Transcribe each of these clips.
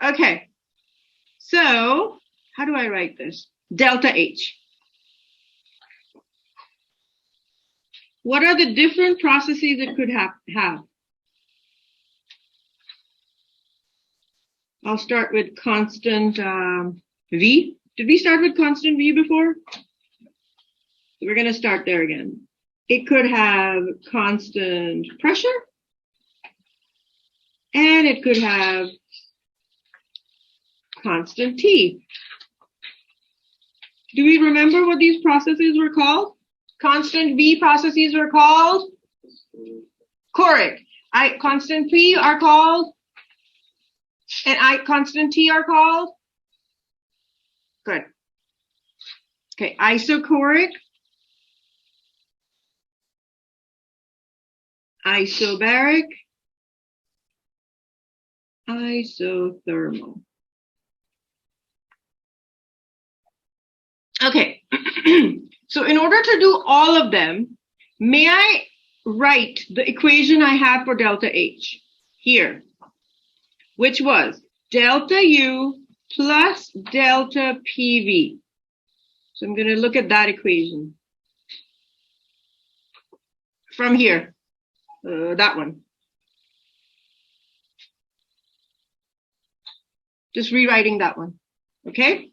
Okay, so how do I write this? Delta H. What are the different processes it could have? I'll start with constant V. Did we start with constant V before? We're going to start there again. It could have constant pressure, and it could have constant T. Do we remember what these processes were called? Constant V processes were called choric. Constant P are called, and constant T are called? Good. Okay, isochoric, isobaric, isothermal. Okay, so in order to do all of them, may I write the equation I have for delta H here, which was delta U plus delta PV. So I'm going to look at that equation from here, that one. Just rewriting that one, okay?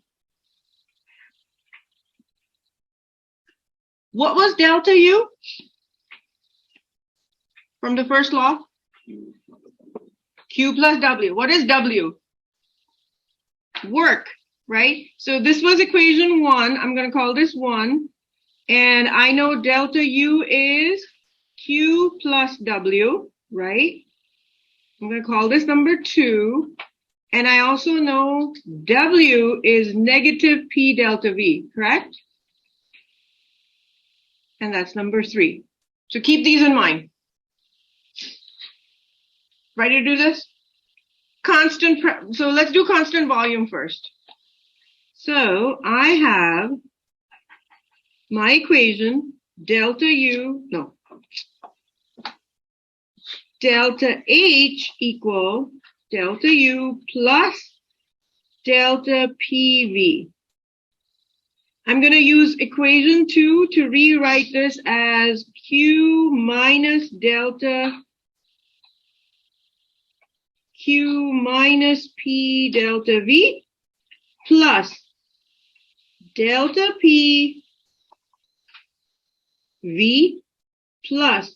What was delta U from the first law? Q plus W. What is W? Work, right? So this was equation 1. I'm going to call this 1. And I know delta U is Q plus W, right? I'm going to call this number 2. And I also know W is negative P delta V, correct? And that's number 3. So keep these in mind. Ready to do this? So let's do constant volume first. So I have my equation, delta H equal delta U plus delta PV. I'm going to use equation 2 to rewrite this as Q minus P delta V plus delta P V plus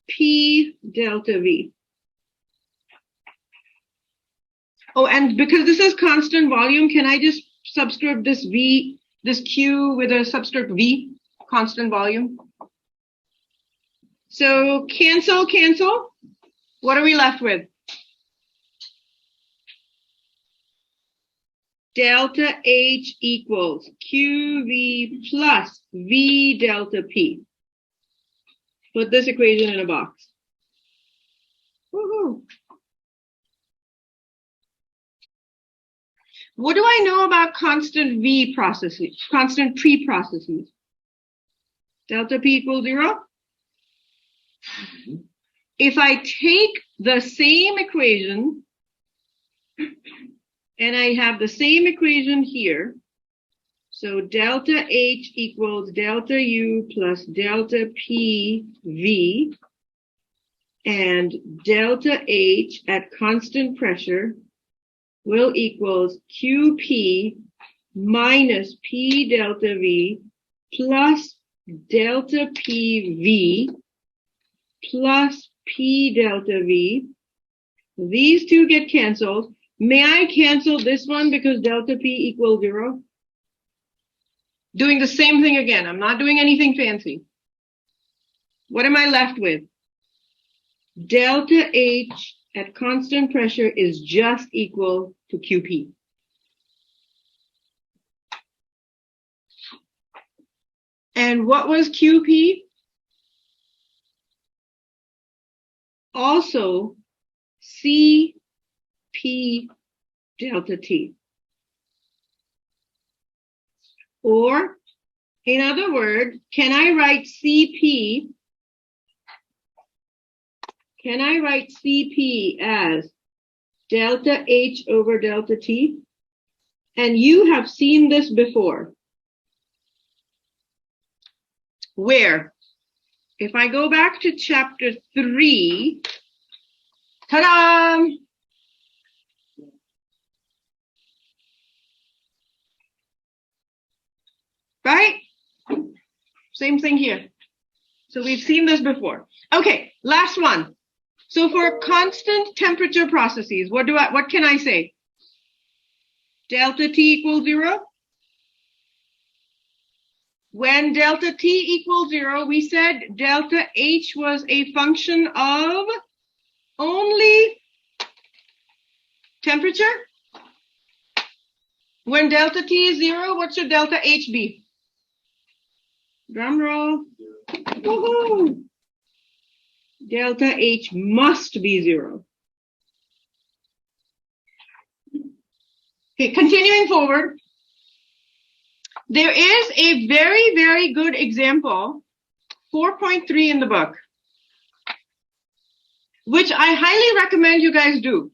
P delta V. Oh, and because this is constant volume, can I just subscript this V, this Q with a subscript V, constant volume? So cancel. What are we left with? Delta H equals QV plus V delta P. Put this equation in a box. Woohoo. What do I know about constant V processes, constant P processes? Delta P equals 0? If I take the same equation, and I have the same equation here, so delta H equals delta U plus delta P V, and delta H at constant pressure will equals QP minus P delta V plus delta PV plus P delta V. These two get canceled. May I cancel this one because delta P equals 0? Doing the same thing again. I'm not doing anything fancy. What am I left with? Delta H at constant pressure is just equal to QP. And what was QP? Also CP delta T. Or, in other words, can I write CP? Can I write CP as delta H over delta T. And you have seen this before. Where? If I go back to chapter 3, ta-da! Right? Same thing here. So we've seen this before. Okay, last one. So for constant temperature processes, what can I say? Delta T equals 0. When delta T equals 0, we said delta H was a function of only temperature. When delta T is 0, what should delta H be? Drum roll. Woohoo! Delta H must be 0. Okay, continuing forward. There is a very, very good example, 4.3 in the book, which I highly recommend you guys do.